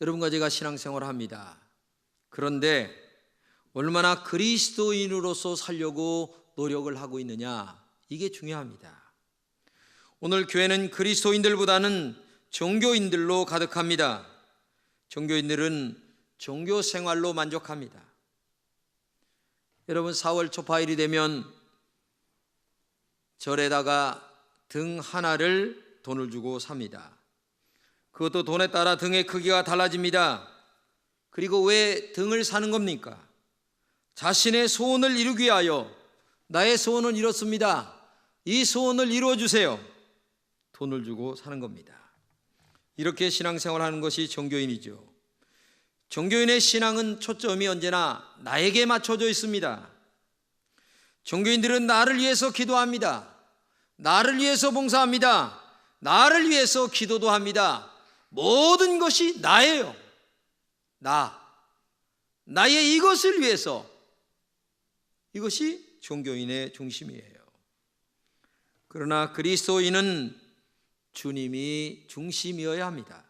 여러분과 제가 신앙생활을 합니다. 그런데 얼마나 그리스도인으로서 살려고 노력을 하고 있느냐, 이게 중요합니다. 오늘 교회는 그리스도인들보다는 종교인들로 가득합니다. 종교인들은 종교 생활로 만족합니다. 여러분, 4월 초파일이 되면 절에다가 등 하나를 돈을 주고 삽니다. 그것도 돈에 따라 등의 크기가 달라집니다. 그리고 왜 등을 사는 겁니까? 자신의 소원을 이루기 위하여, 나의 소원을 이뤘습니다, 이 소원을 이루어 주세요, 돈을 주고 사는 겁니다. 이렇게 신앙생활하는 것이 종교인이죠. 종교인의 신앙은 초점이 언제나 나에게 맞춰져 있습니다. 종교인들은 나를 위해서 기도합니다. 나를 위해서 봉사합니다. 나를 위해서 기도도 합니다. 모든 것이 나예요. 나의 이것을 위해서. 이것이 종교인의 중심이에요. 그러나 그리스도인은 주님이 중심이어야 합니다.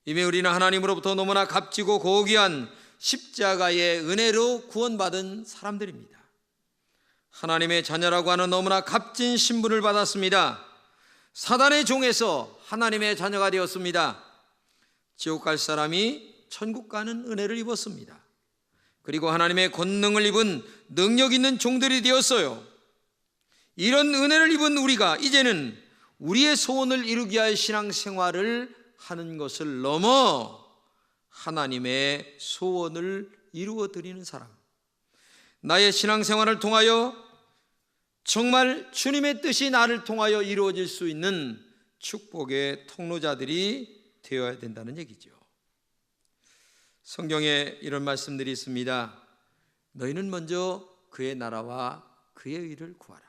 이미 우리는 하나님으로부터 너무나 값지고 고귀한 십자가의 은혜로 구원받은 사람들입니다. 하나님의 자녀라고 하는 너무나 값진 신분을 받았습니다. 사단의 종에서 하나님의 자녀가 되었습니다. 지옥 갈 사람이 천국 가는 은혜를 입었습니다. 그리고 하나님의 권능을 입은 능력 있는 종들이 되었어요. 이런 은혜를 입은 우리가 이제는 우리의 소원을 이루기 위하여 신앙생활을 하는 것을 넘어 하나님의 소원을 이루어 드리는 사람, 나의 신앙생활을 통하여 정말 주님의 뜻이 나를 통하여 이루어질 수 있는 축복의 통로자들이 되어야 된다는 얘기죠. 성경에 이런 말씀들이 있습니다. 너희는 먼저 그의 나라와 그의 의를 구하라.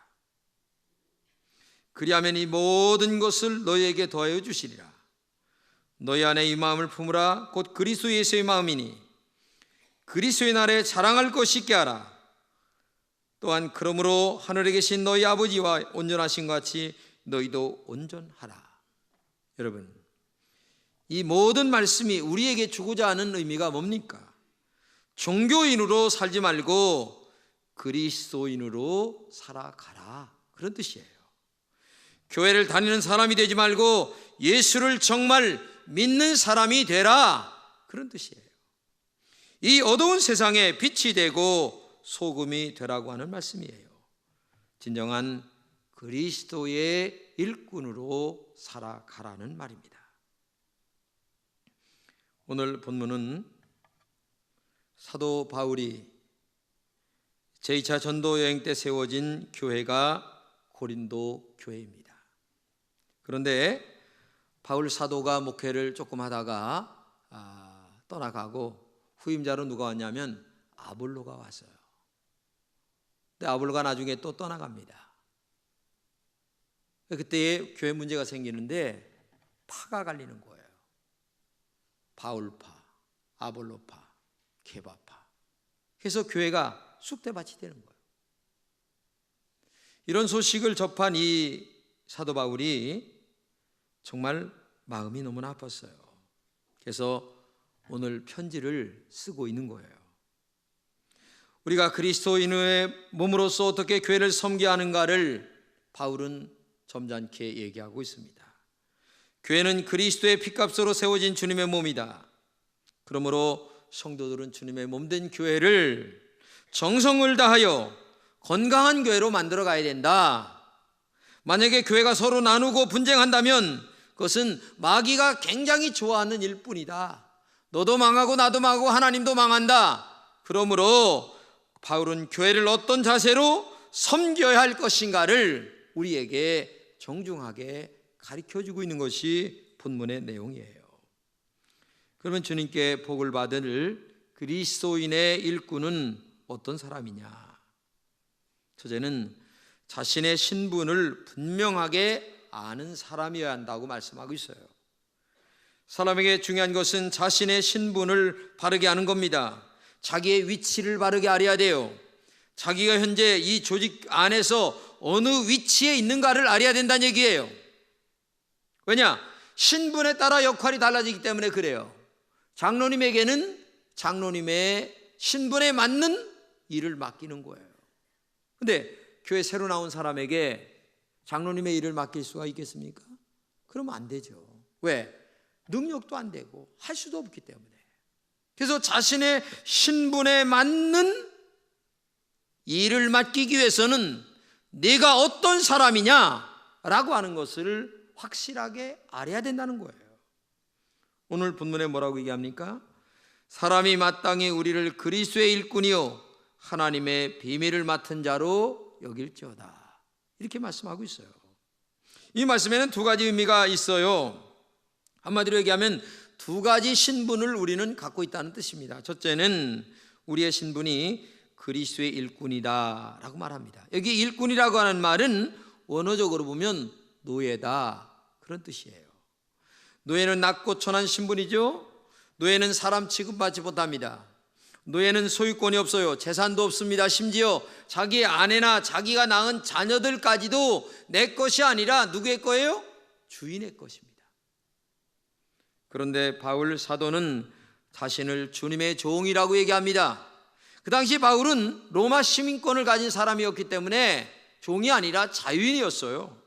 그리하면 이 모든 것을 너희에게 더하여 주시리라. 너희 안에 이 마음을 품으라. 곧 그리스도 예수의 마음이니 그리스도의 날에 자랑할 것이 있게 하라. 또한 그러므로 하늘에 계신 너희 아버지와 온전하신 것 같이 너희도 온전하라. 여러분, 이 모든 말씀이 우리에게 주고자 하는 의미가 뭡니까? 종교인으로 살지 말고 그리스도인으로 살아가라, 그런 뜻이에요. 교회를 다니는 사람이 되지 말고 예수를 정말 믿는 사람이 되라, 그런 뜻이에요. 이 어두운 세상에 빛이 되고 소금이 되라고 하는 말씀이에요. 진정한 그리스도의 일꾼으로 살아가라는 말입니다. 오늘 본문은 사도 바울이 제2차 전도 여행 때 세워진 교회가 고린도 교회입니다. 그런데 바울 사도가 목회를 조금 하다가 떠나가고 후임자로 누가 왔냐면 아볼로가 왔어요. 근데 아볼로가 나중에 또 떠나갑니다. 그때 교회 문제가 생기는데 파가 갈리는 거예요. 바울파, 아볼로파, 케바파. 그래서 교회가 쑥대밭이 되는 거예요. 이런 소식을 접한 이 사도 바울이 정말 마음이 너무나 아팠어요. 그래서 오늘 편지를 쓰고 있는 거예요. 우리가 그리스도인의 몸으로서 어떻게 교회를 섬겨야 하는가를 바울은 점잖게 얘기하고 있습니다. 교회는 그리스도의 피값으로 세워진 주님의 몸이다. 그러므로 성도들은 주님의 몸된 교회를 정성을 다하여 건강한 교회로 만들어 가야 된다. 만약에 교회가 서로 나누고 분쟁한다면 그것은 마귀가 굉장히 좋아하는 일뿐이다. 너도 망하고 나도 망하고 하나님도 망한다. 그러므로 바울은 교회를 어떤 자세로 섬겨야 할 것인가를 우리에게 정중하게 가르쳐주고 있는 것이 본문의 내용이에요. 그러면 주님께 복을 받을 그리스도인의 일꾼은 어떤 사람이냐? 첫째는 자신의 신분을 분명하게 아는 사람이어야 한다고 말씀하고 있어요. 사람에게 중요한 것은 자신의 신분을 바르게 아는 겁니다. 자기의 위치를 바르게 알아야 돼요. 자기가 현재 이 조직 안에서 어느 위치에 있는가를 알아야 된다는 얘기예요. 왜냐? 신분에 따라 역할이 달라지기 때문에 그래요. 장로님에게는 장로님의 신분에 맞는 일을 맡기는 거예요. 근데 교회 새로 나온 사람에게 장로님의 일을 맡길 수가 있겠습니까? 그러면 안 되죠. 왜? 능력도 안 되고 할 수도 없기 때문에. 그래서 자신의 신분에 맞는 일을 맡기기 위해서는 내가 어떤 사람이냐라고 하는 것을 확실하게 알아야 된다는 거예요. 오늘 본문에 뭐라고 얘기합니까? 사람이 마땅히 우리를 그리스도의 일꾼이요 하나님의 비밀을 맡은 자로 여길지어다, 이렇게 말씀하고 있어요. 이 말씀에는 두 가지 의미가 있어요. 한마디로 얘기하면 두 가지 신분을 우리는 갖고 있다는 뜻입니다. 첫째는 우리의 신분이 그리스도의 일꾼이다 라고 말합니다. 여기 일꾼이라고 하는 말은 원어적으로 보면 노예다, 그런 뜻이에요. 노예는 낮고 천한 신분이죠. 노예는 사람 취급받지 못합니다. 노예는 소유권이 없어요. 재산도 없습니다. 심지어 자기의 아내나 자기가 낳은 자녀들까지도 내 것이 아니라 누구의 거예요? 주인의 것입니다. 그런데 바울 사도는 자신을 주님의 종이라고 얘기합니다. 그 당시 바울은 로마 시민권을 가진 사람이었기 때문에 종이 아니라 자유인이었어요.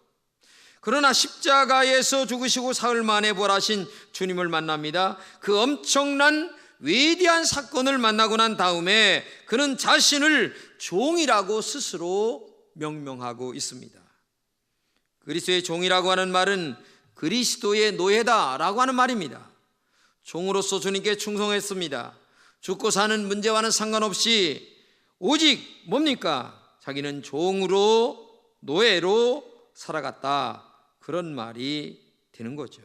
그러나 십자가에서 죽으시고 사흘 만에 부활하신 주님을 만납니다. 그 엄청난 위대한 사건을 만나고 난 다음에 그는 자신을 종이라고 스스로 명명하고 있습니다. 그리스도의 종이라고 하는 말은 그리스도의 노예다라고 하는 말입니다. 종으로서 주님께 충성했습니다. 죽고 사는 문제와는 상관없이 오직 뭡니까? 자기는 종으로, 노예로 살아갔다, 그런 말이 되는 거죠.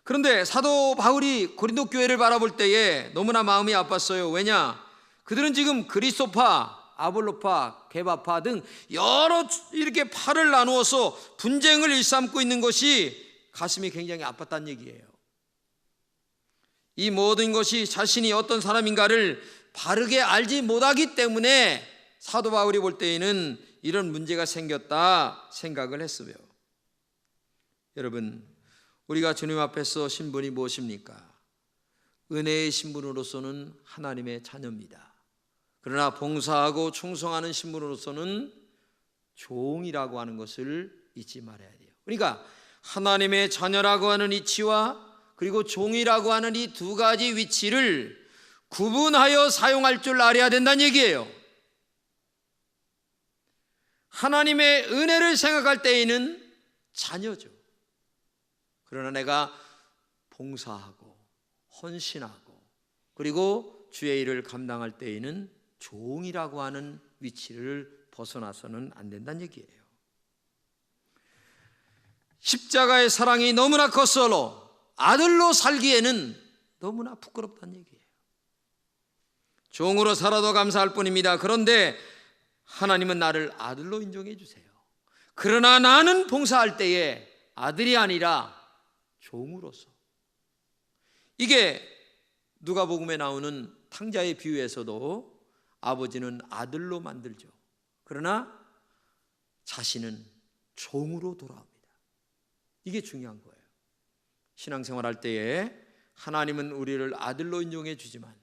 그런데 사도 바울이 고린도 교회를 바라볼 때에 너무나 마음이 아팠어요. 왜냐? 그들은 지금 그리스도파, 아볼로파, 게바파 등 여러 이렇게 파를 나누어서 분쟁을 일삼고 있는 것이 가슴이 굉장히 아팠다는 얘기예요. 이 모든 것이 자신이 어떤 사람인가를 바르게 알지 못하기 때문에 사도 바울이 볼 때에는 이런 문제가 생겼다 생각을 했어요. 여러분, 우리가 주님 앞에서 신분이 무엇입니까? 은혜의 신분으로서는 하나님의 자녀입니다. 그러나 봉사하고 충성하는 신분으로서는 종이라고 하는 것을 잊지 말아야 돼요. 그러니까 하나님의 자녀라고 하는 위치와 그리고 종이라고 하는 이 두 가지 위치를 구분하여 사용할 줄 알아야 된다는 얘기예요. 하나님의 은혜를 생각할 때에는 자녀죠. 그러나 내가 봉사하고 헌신하고 그리고 주의 일을 감당할 때에는 종이라고 하는 위치를 벗어나서는 안 된다는 얘기예요. 십자가의 사랑이 너무나 컸어로 아들로 살기에는 너무나 부끄럽다는 얘기예요. 종으로 살아도 감사할 뿐입니다. 그런데 하나님은 나를 아들로 인정해 주세요. 그러나 나는 봉사할 때에 아들이 아니라 종으로서. 이게 누가복음에 나오는 탕자의 비유에서도 아버지는 아들로 만들죠. 그러나 자신은 종으로 돌아옵니다. 이게 중요한 거예요. 신앙생활할 때에 하나님은 우리를 아들로 인정해 주지만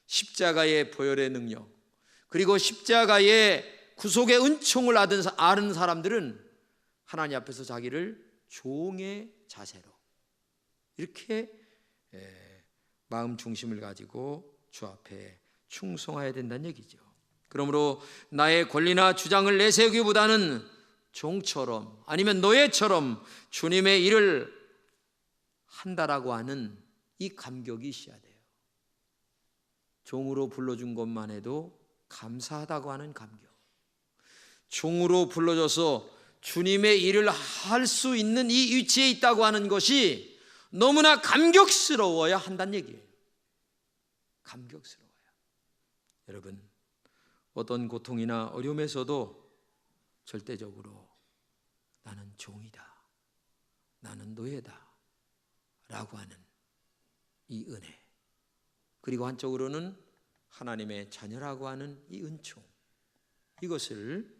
십자가의 보혈의 능력 그리고 십자가의 구속의 은총을 아는 사람들은 하나님 앞에서 자기를 종의 자세로 이렇게 마음 중심을 가지고 주 앞에 충성해야 된다는 얘기죠. 그러므로 나의 권리나 주장을 내세우기보다는 종처럼 아니면 노예처럼 주님의 일을 한다라고 하는 이 감격이 있어야 돼요. 종으로 불러준 것만 해도 감사하다고 하는 감격. 종으로 불러줘서 주님의 일을 할 수 있는 이 위치에 있다고 하는 것이 너무나 감격스러워야 한다는 얘기예요. 감격스러워요. 여러분, 어떤 고통이나 어려움에서도 절대적으로 나는 종이다, 나는 노예다 라고 하는 이 은혜, 그리고 한쪽으로는 하나님의 자녀라고 하는 이 은총, 이것을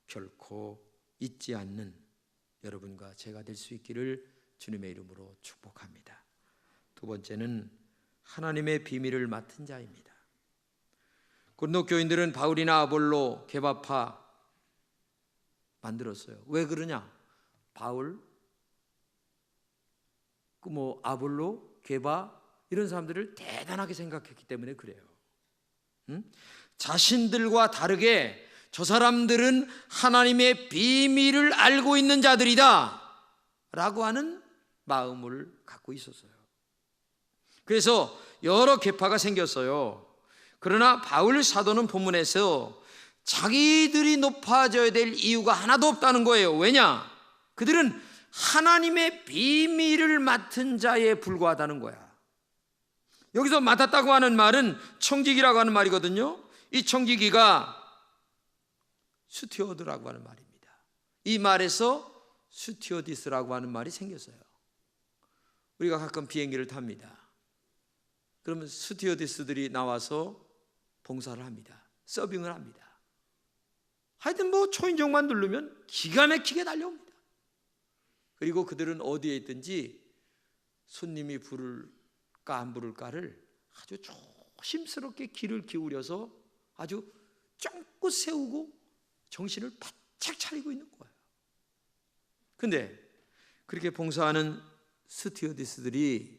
결코 잊지 않는 여러분과 제가 될 수 있기를 주님의 이름으로 축복합니다. 두 번째는 하나님의 비밀을 맡은 자입니다. 고린도 교인들은 바울이나 아볼로, 게바파 만들었어요. 왜 그러냐? 바울, 아볼로, 게바 이런 사람들을 대단하게 생각했기 때문에 그래요. 자신들과 다르게 저 사람들은 하나님의 비밀을 알고 있는 자들이다 라고 하는 마음을 갖고 있었어요. 그래서 여러 계파가 생겼어요. 그러나 바울 사도는 본문에서 자기들이 높아져야 될 이유가 하나도 없다는 거예요. 왜냐? 그들은 하나님의 비밀을 맡은 자에 불과하다는 거야. 여기서 맡았다고 하는 말은 청지기라고 하는 말이거든요. 이 청지기가 스튜어드라고 하는 말입니다. 이 말에서 스튜어디스라고 하는 말이 생겼어요. 우리가 가끔 비행기를 탑니다. 그러면 스튜어디스들이 나와서 봉사를 합니다. 서빙을 합니다. 하여튼 초인종만 누르면 기가 막히게 달려옵니다. 그리고 그들은 어디에 있든지 손님이 부를까 안 부를까를 아주 조심스럽게 귀를 기울여서 아주 쫑긋 세우고 정신을 바짝 차리고 있는 거예요. 근데 그렇게 봉사하는 스튜어디스들이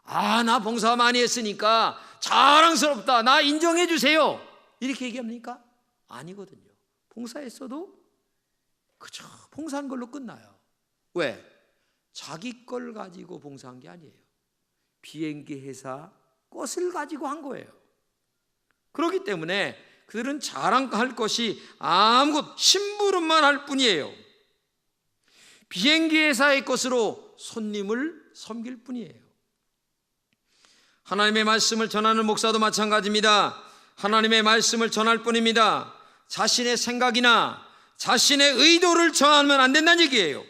나 봉사 많이 했으니까 자랑스럽다, 나 인정해 주세요, 이렇게 얘기합니까? 아니거든요. 봉사했어도 그저 봉사한 걸로 끝나요. 왜? 자기 걸 가지고 봉사한 게 아니에요. 비행기 회사 것을 가지고 한 거예요. 그렇기 때문에 그들은 자랑할 것이 아무것도 심부름만 할 뿐이에요. 비행기 회사의 것으로 손님을 섬길 뿐이에요. 하나님의 말씀을 전하는 목사도 마찬가지입니다. 하나님의 말씀을 전할 뿐입니다. 자신의 생각이나 자신의 의도를 전하면 안 된다는 얘기예요.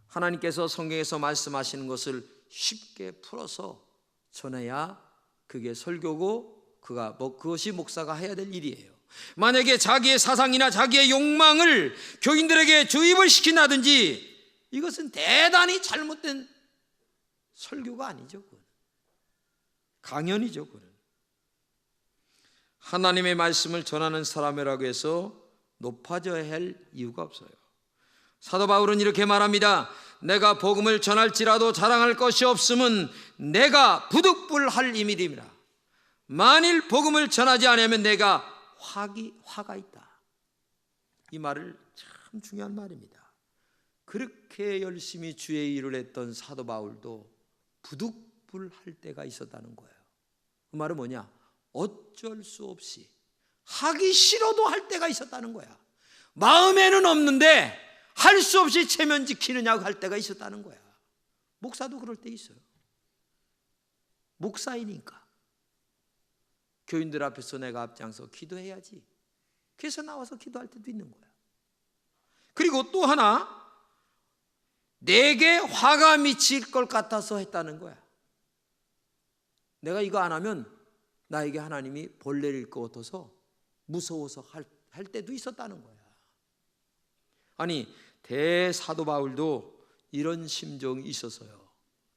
하나님께서 성경에서 말씀하시는 것을 쉽게 풀어서 전해야 그게 설교고 그것이 목사가 해야 될 일이에요. 만약에 자기의 사상이나 자기의 욕망을 교인들에게 주입을 시킨다든지 이것은 대단히 잘못된 설교가 아니죠. 그건 강연이죠. 그건 하나님의 말씀을 전하는 사람이라고 해서 높아져야 할 이유가 없어요. 사도 바울은 이렇게 말합니다. 내가 복음을 전할지라도 자랑할 것이 없음은 내가 부득불할 임이리라. 만일 복음을 전하지 않으면 내가 화가 있다. 이 말을 참 중요한 말입니다. 그렇게 열심히 주의 일을 했던 사도 바울도 부득불할 때가 있었다는 거예요. 그 말은 뭐냐? 어쩔 수 없이 하기 싫어도 할 때가 있었다는 거야. 마음에는 없는데 할 수 없이 체면 지키느냐고 할 때가 있었다는 거야. 목사도 그럴 때 있어요. 목사이니까 교인들 앞에서 내가 앞장서 기도해야지. 그래서 나와서 기도할 때도 있는 거야. 그리고 또 하나, 내게 화가 미칠 것 같아서 했다는 거야. 내가 이거 안 하면 나에게 하나님이 벌 내릴 것 같아서 무서워서 할 때도 있었다는 거야. 아니, 대사도 바울도 이런 심정이 있었어요.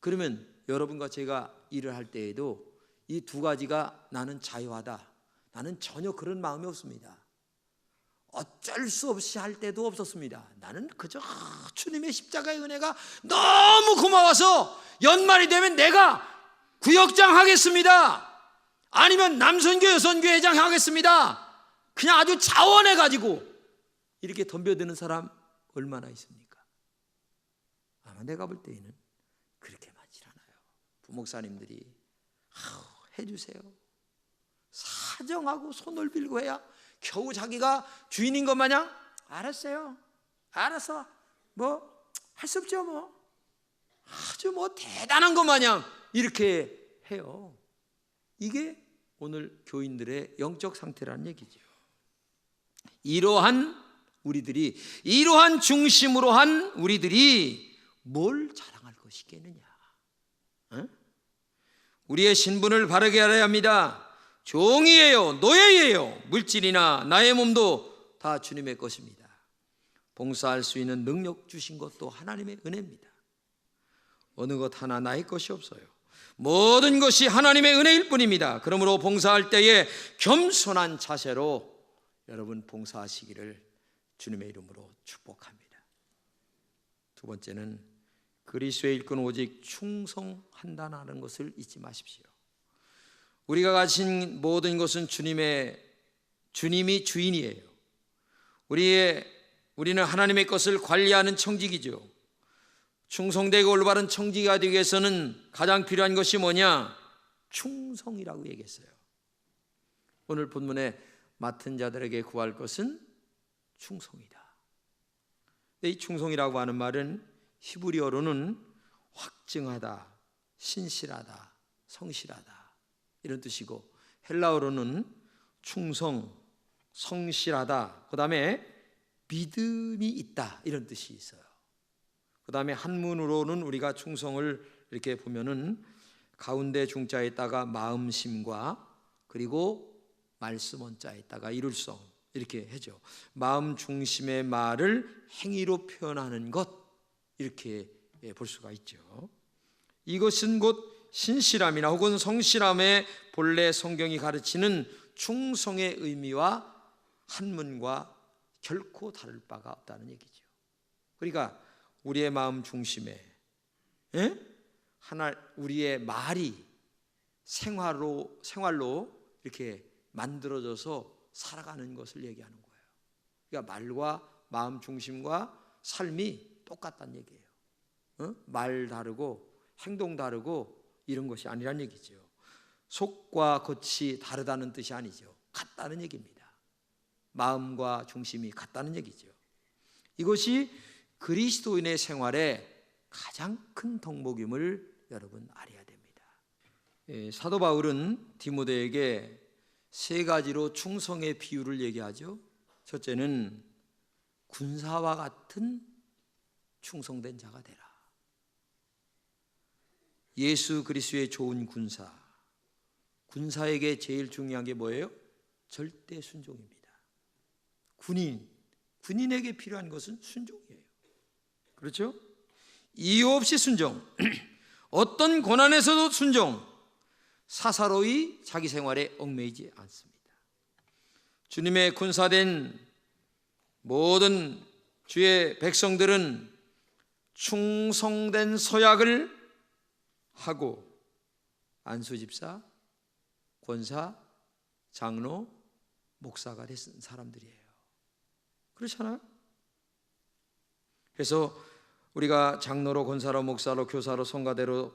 그러면 여러분과 제가 일을 할 때에도 이 두 가지가 나는 자유하다, 나는 전혀 그런 마음이 없습니다. 어쩔 수 없이 할 때도 없었습니다. 나는 그저 주님의 십자가의 은혜가 너무 고마워서 연말이 되면 내가 구역장 하겠습니다, 아니면 남선교 여선교 회장 하겠습니다, 그냥 아주 자원해가지고 이렇게 덤벼드는 사람 얼마나 있습니까? 아마 내가 볼 때에는 그렇게 많지 않아요. 부목사님들이 해주세요, 사정하고 손을 빌고 해야 겨우 자기가 주인인 것 마냥 알았어요, 알아서 할 수 없죠, 아주 대단한 것 마냥 이렇게 해요. 이게 오늘 교인들의 영적 상태라는 얘기죠. 이러한 중심으로 한 우리들이 뭘 자랑할 것이 있겠느냐? 우리의 신분을 바르게 알아야 합니다. 종이에요, 노예예요. 물질이나 나의 몸도 다 주님의 것입니다. 봉사할 수 있는 능력 주신 것도 하나님의 은혜입니다. 어느 것 하나 나의 것이 없어요. 모든 것이 하나님의 은혜일 뿐입니다. 그러므로 봉사할 때에 겸손한 자세로 여러분 봉사하시기를 주님의 이름으로 축복합니다. 두 번째는 그리스도의 일꾼 오직 충성한다는 것을 잊지 마십시오. 우리가 가진 모든 것은 주님이 주인이에요. 우리는 하나님의 것을 관리하는 청직이죠. 충성되고 올바른 청지기가 되기 위해서는 가장 필요한 것이 뭐냐? 충성이라고 얘기했어요. 오늘 본문에 맡은 자들에게 구할 것은 충성이다. 이 충성이라고 하는 말은 히브리어로는 확증하다, 신실하다, 성실하다 이런 뜻이고, 헬라어로는 충성, 성실하다, 그 다음에 믿음이 있다 이런 뜻이 있어요. 그 다음에 한문으로는 우리가 충성을 이렇게 보면은 가운데 중자에다가 마음심과 그리고 말씀 원자에다가 이룰성 이렇게 해죠. 마음 중심의 말을 행위로 표현하는 것 이렇게 볼 수가 있죠. 이것은 곧 신실함이나 혹은 성실함의 본래 성경이 가르치는 충성의 의미와 한문과 결코 다를 바가 없다는 얘기죠. 그러니까 우리의 마음 중심에 우리의 말이 생활로 이렇게 만들어져서 살아가는 것을 얘기하는 거예요. 그러니까 말과 마음 중심과 삶이 똑같다는 얘기예요. 말 다르고 행동 다르고 이런 것이 아니란 얘기죠. 속과 겉이 다르다는 뜻이 아니죠. 같다는 얘기입니다. 마음과 중심이 같다는 얘기죠. 이것이 그리스도인의 생활에 가장 큰 덕목임을 여러분 알아야 됩니다. 사도 바울은 디모데에게 세 가지로 충성의 비유를 얘기하죠. 첫째는 군사와 같은 충성된 자가 되라. 예수 그리스도의 좋은 군사에게 제일 중요한 게 뭐예요? 절대 순종입니다. 군인에게 필요한 것은 순종이에요. 그렇죠? 이유 없이 순종, 어떤 고난에서도 순종, 사사로이 자기 생활에 얽매이지 않습니다. 주님의 군사된 모든 주의 백성들은 충성된 서약을 하고 안수집사, 권사, 장로, 목사가 된 사람들이에요. 그렇잖아요? 그래서 우리가 장로로, 권사로, 목사로, 교사로, 성가대로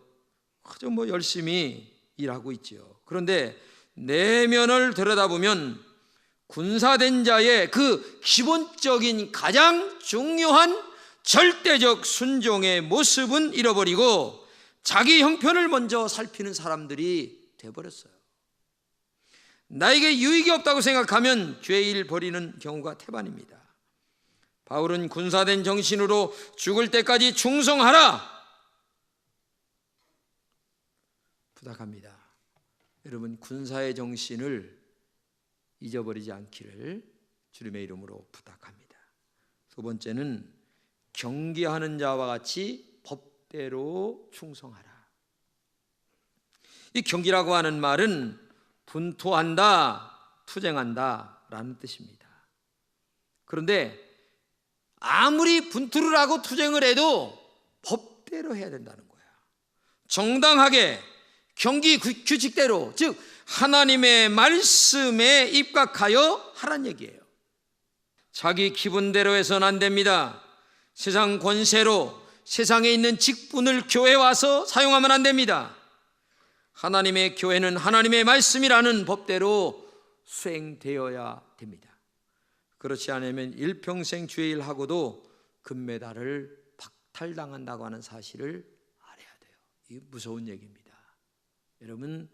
아주 열심히 일하고 있죠. 그런데 내면을 들여다보면 군사된 자의 그 기본적인 가장 중요한 절대적 순종의 모습은 잃어버리고 자기 형편을 먼저 살피는 사람들이 돼버렸어요. 나에게 유익이 없다고 생각하면 죄일 벌이는 경우가 태반입니다. 바울은 군사된 정신으로 죽을 때까지 충성하라 부탁합니다. 여러분, 군사의 정신을 잊어버리지 않기를 주님의 이름으로 부탁합니다. 두 번째는 경계하는 자와 같이 법대로 충성하라. 이 경계라고 하는 말은 분토한다, 투쟁한다 라는 뜻입니다. 그런데 아무리 분투를 하고 투쟁을 해도 법대로 해야 된다는 거야. 정당하게 경기 규칙대로, 즉 하나님의 말씀에 입각하여 하란 얘기예요. 자기 기분대로 해서는 안 됩니다. 세상 권세로 세상에 있는 직분을 교회에 와서 사용하면 안 됩니다. 하나님의 교회는 하나님의 말씀이라는 법대로 수행되어야 됩니다. 그렇지 않으면 일평생 주의 일하고도 금메달을 박탈당한다고 하는 사실을 알아야 돼요. 이게 무서운 얘기입니다. 여러분,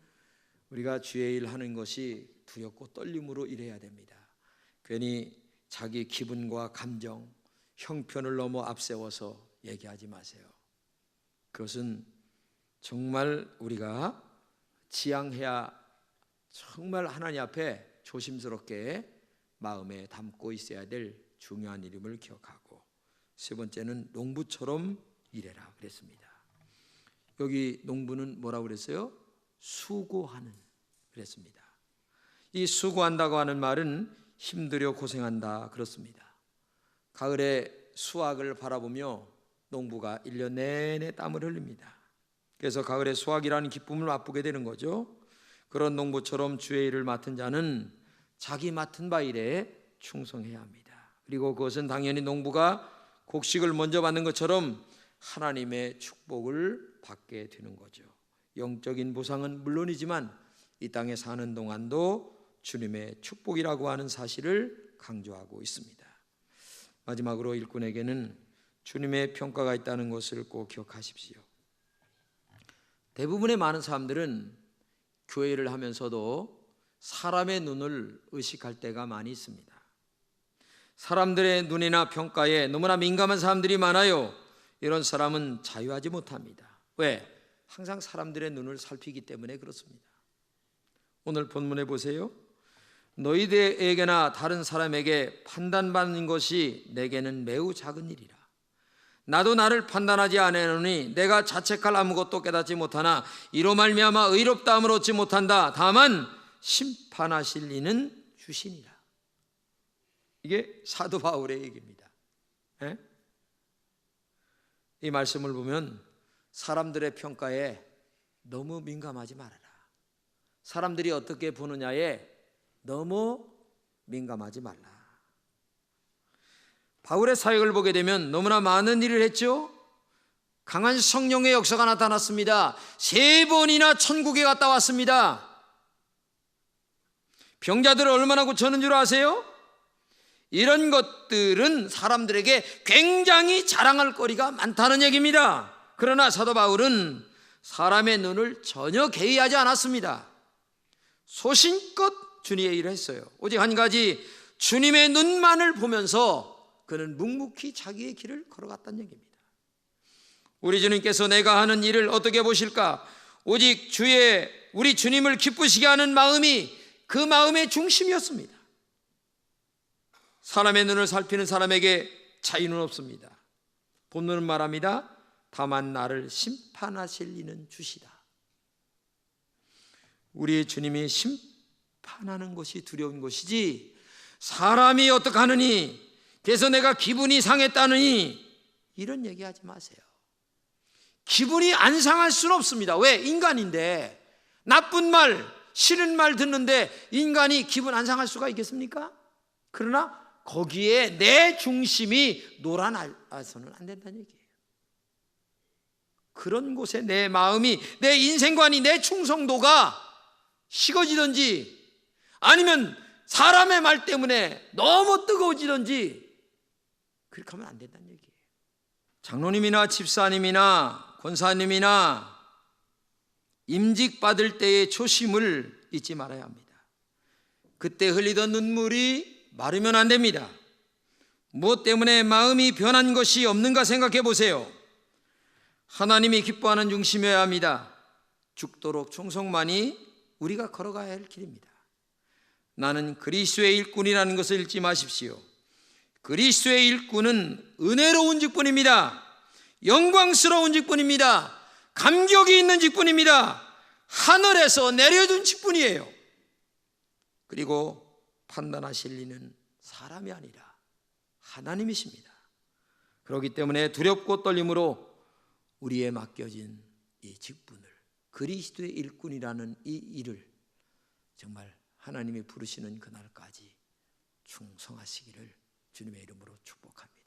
우리가 주의 일하는 것이 두렵고 떨림으로 일해야 됩니다. 괜히 자기 기분과 감정, 형편을 넘어 앞세워서 얘기하지 마세요. 그것은 정말 우리가 지향해야 정말 하나님 앞에 조심스럽게 마음에 담고 있어야 될 중요한 일임을 기억하고, 세 번째는 농부처럼 일해라 그랬습니다. 여기 농부는 뭐라고 그랬어요? 수고하는 그랬습니다. 이 수고한다고 하는 말은 힘들여 고생한다 그렇습니다. 가을에 수확을 바라보며 농부가 1년 내내 땀을 흘립니다. 그래서 가을에 수확이라는 기쁨을 맛보게 되는 거죠. 그런 농부처럼 주의 일을 맡은 자는 자기 맡은 바 일에 충성해야 합니다. 그리고 그것은 당연히 농부가 곡식을 먼저 받는 것처럼 하나님의 축복을 받게 되는 거죠. 영적인 보상은 물론이지만 이 땅에 사는 동안도 주님의 축복이라고 하는 사실을 강조하고 있습니다. 마지막으로 일꾼에게는 주님의 평가가 있다는 것을 꼭 기억하십시오. 대부분의 많은 사람들은 교회를 하면서도 사람의 눈을 의식할 때가 많이 있습니다. 사람들의 눈이나 평가에 너무나 민감한 사람들이 많아요. 이런 사람은 자유하지 못합니다. 왜? 항상 사람들의 눈을 살피기 때문에 그렇습니다. 오늘 본문에 보세요. 너희들에게나 다른 사람에게 판단받는 것이 내게는 매우 작은 일이라. 나도 나를 판단하지 아니하노니 내가 자책할 아무것도 깨닫지 못하나 이로 말미암아 의롭다함을 얻지 못한다. 다만 심판하실 이는 주시니라. 이게 사도 바울의 얘기입니다. 예? 이 말씀을 보면 사람들의 평가에 너무 민감하지 말아라. 사람들이 어떻게 보느냐에 너무 민감하지 말라. 바울의 사역을 보게 되면 너무나 많은 일을 했죠. 강한 성령의 역사가 나타났습니다. 3번이나 천국에 갔다 왔습니다. 병자들을 얼마나 고쳤는 줄 아세요? 이런 것들은 사람들에게 굉장히 자랑할 거리가 많다는 얘기입니다. 그러나 사도 바울은 사람의 눈을 전혀 개의하지 않았습니다. 소신껏 주님의 일을 했어요. 오직 한 가지, 주님의 눈만을 보면서 그는 묵묵히 자기의 길을 걸어갔다는 얘기입니다. 우리 주님께서 내가 하는 일을 어떻게 보실까? 오직 우리 주님을 기쁘시게 하는 마음이 그 마음의 중심이었습니다. 사람의 눈을 살피는 사람에게 자유는 없습니다. 본문은 말합니다. 다만 나를 심판하실 이는 주시다. 우리의 주님이 심판하는 것이 두려운 것이지 사람이 어떡하느니, 그래서 내가 기분이 상했다느니, 이런 얘기하지 마세요. 기분이 안 상할 수는 없습니다. 왜? 인간인데. 나쁜 말, 싫은 말 듣는데 인간이 기분 안 상할 수가 있겠습니까? 그러나 거기에 내 중심이 놀아나서는 안 된다는 얘기예요. 그런 곳에 내 마음이, 내 인생관이, 내 충성도가 식어지든지 아니면 사람의 말 때문에 너무 뜨거워지든지 그렇게 하면 안 된다는 얘기예요. 장로님이나 집사님이나 권사님이나 임직 받을 때의 초심을 잊지 말아야 합니다. 그때 흘리던 눈물이 마르면 안 됩니다. 무엇 때문에 마음이 변한 것이 없는가 생각해 보세요. 하나님이 기뻐하는 중심이어야 합니다. 죽도록 충성만이 우리가 걸어가야 할 길입니다. 나는 그리스도의 일꾼이라는 것을 잊지 마십시오. 그리스도의 일꾼은 은혜로운 직분입니다. 영광스러운 직분입니다. 감격이 있는 직분입니다. 하늘에서 내려준 직분이에요. 그리고 판단하실 이는 사람이 아니라 하나님이십니다. 그렇기 때문에 두렵고 떨림으로 우리에 맡겨진 이 직분을, 그리스도의 일꾼이라는 이 일을 정말 하나님이 부르시는 그날까지 충성하시기를 주님의 이름으로 축복합니다.